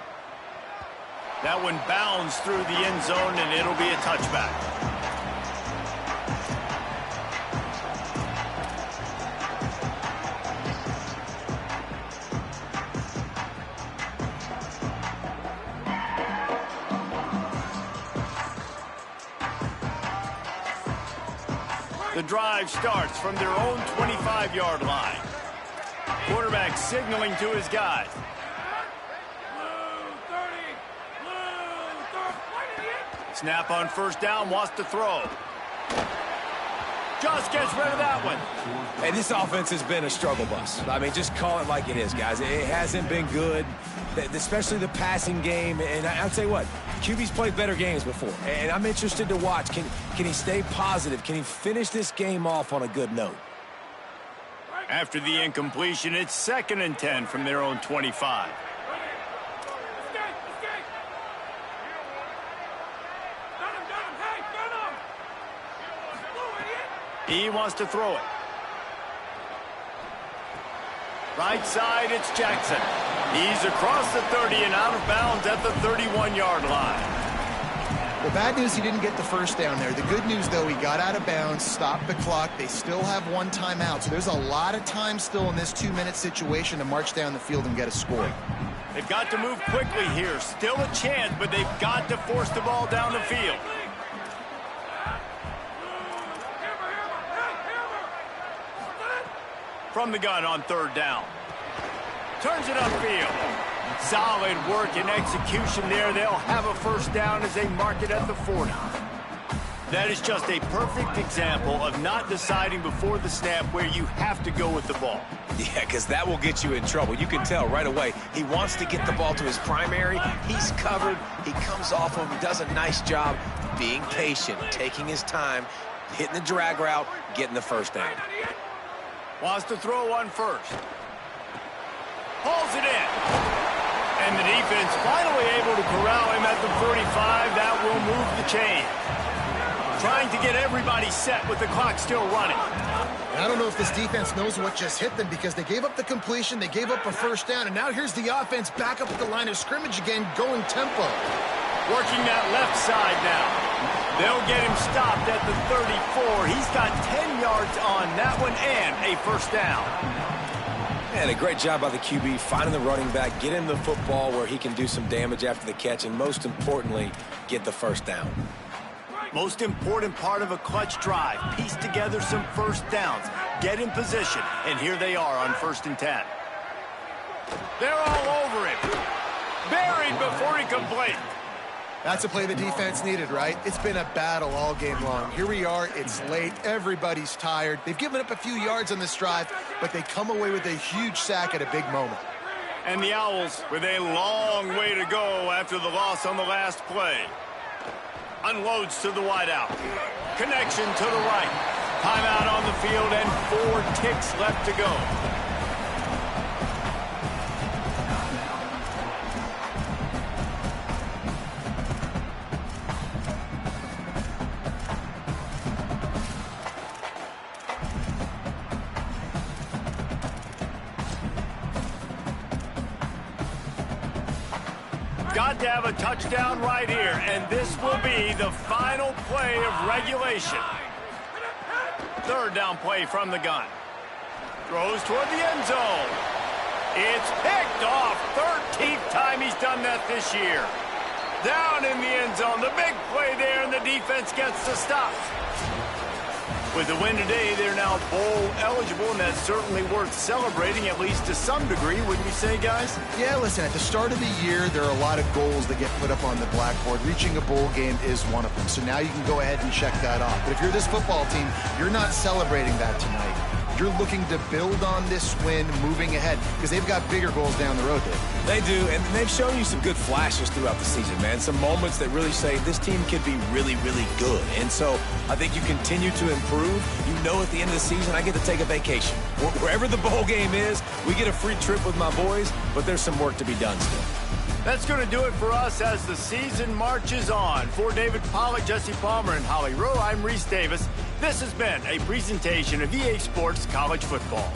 That one bounds through the end zone, and it'll be a touchback. The drive starts from their own 25-yard line. Quarterback signaling to his guys. Snap on 1st down, wants to throw. Just gets rid of that one. Hey, this offense has been a struggle bus. I mean, just call it like it is, guys. It hasn't been good, especially the passing game. And I'll tell you what, QB's played better games before. And I'm interested to watch. Can he stay positive? Can he finish this game off on a good note? After the incompletion, it's 2nd and 10 from their own 25. He wants to throw it. Right side, it's Jackson. He's across the 30 and out of bounds at the 31-yard line. The bad news, he didn't get the 1st down there. The good news, though, he got out of bounds, stopped the clock. They still have 1 timeout, so there's a lot of time still in this 2-minute situation to march down the field and get a score. They've got to move quickly here. Still a chance, but they've got to force the ball down the field. From the gun on 3rd down. turns it upfield. Solid work and execution there. They'll have a first down as they mark it at the 40. That is just a perfect example of not deciding before the snap where you have to go with the ball. Yeah, because that will get you in trouble. You can tell right away he wants to get the ball to his primary. He's covered. He comes off of him, does a nice job being patient, taking his time, hitting the drag route, getting the first down. Wants to throw one first. Pulls it in. And the defense finally able to corral him at the 45. That will move the chain. Trying to get everybody set with the clock still running. I don't know if this defense knows what just hit them because they gave up the completion, they gave up a first down, and now here's the offense back up at the line of scrimmage again, going tempo. Working that left side now. They'll get him stopped at the 34. He's got 10 yards on that one and a first down. And a great job by the QB finding the running back, get him the football where he can do some damage after the catch, and most importantly, get the first down. Most important part of a clutch drive, piece together some first downs, get in position, and here they are on 1st and 10. They're all over him. Buried before he can blink. That's a play the defense needed, right? It's been a battle all game long. Here we are, it's late, everybody's tired. They've given up a few yards on this drive, but they come away with a huge sack at a big moment. And the Owls with a long way to go after the loss on the last play. Unloads to the wideout. Connection to the right. Timeout on the field and 4 ticks left to go. Got to have a touchdown right here, and this will be the final play of regulation. 3rd down play from the gun. Throws toward the end zone. It's picked off. 13th time he's done that this year. Down in the end zone. The big play there, and the defense gets the stop. With the win today, they're now bowl eligible, and that's certainly worth celebrating, at least to some degree, wouldn't you say, guys? Yeah, listen, at the start of the year, there are a lot of goals that get put up on the blackboard. Reaching a bowl game is one of them, so now you can go ahead and check that off. But if you're this football team, you're not celebrating that tonight. You're looking to build on this win moving ahead because they've got bigger goals down the road, Dave. They do, and they've shown you some good flashes throughout the season, man. Some moments that really say this team could be really, really good. And so I think you continue to improve. You know at the end of the season, I get to take a vacation. Wherever the bowl game is, we get a free trip with my boys, but there's some work to be done still. That's going to do it for us as the season marches on. For David Pollack, Jesse Palmer, and Holly Rowe, I'm Reese Davis. This has been a presentation of EA Sports College Football.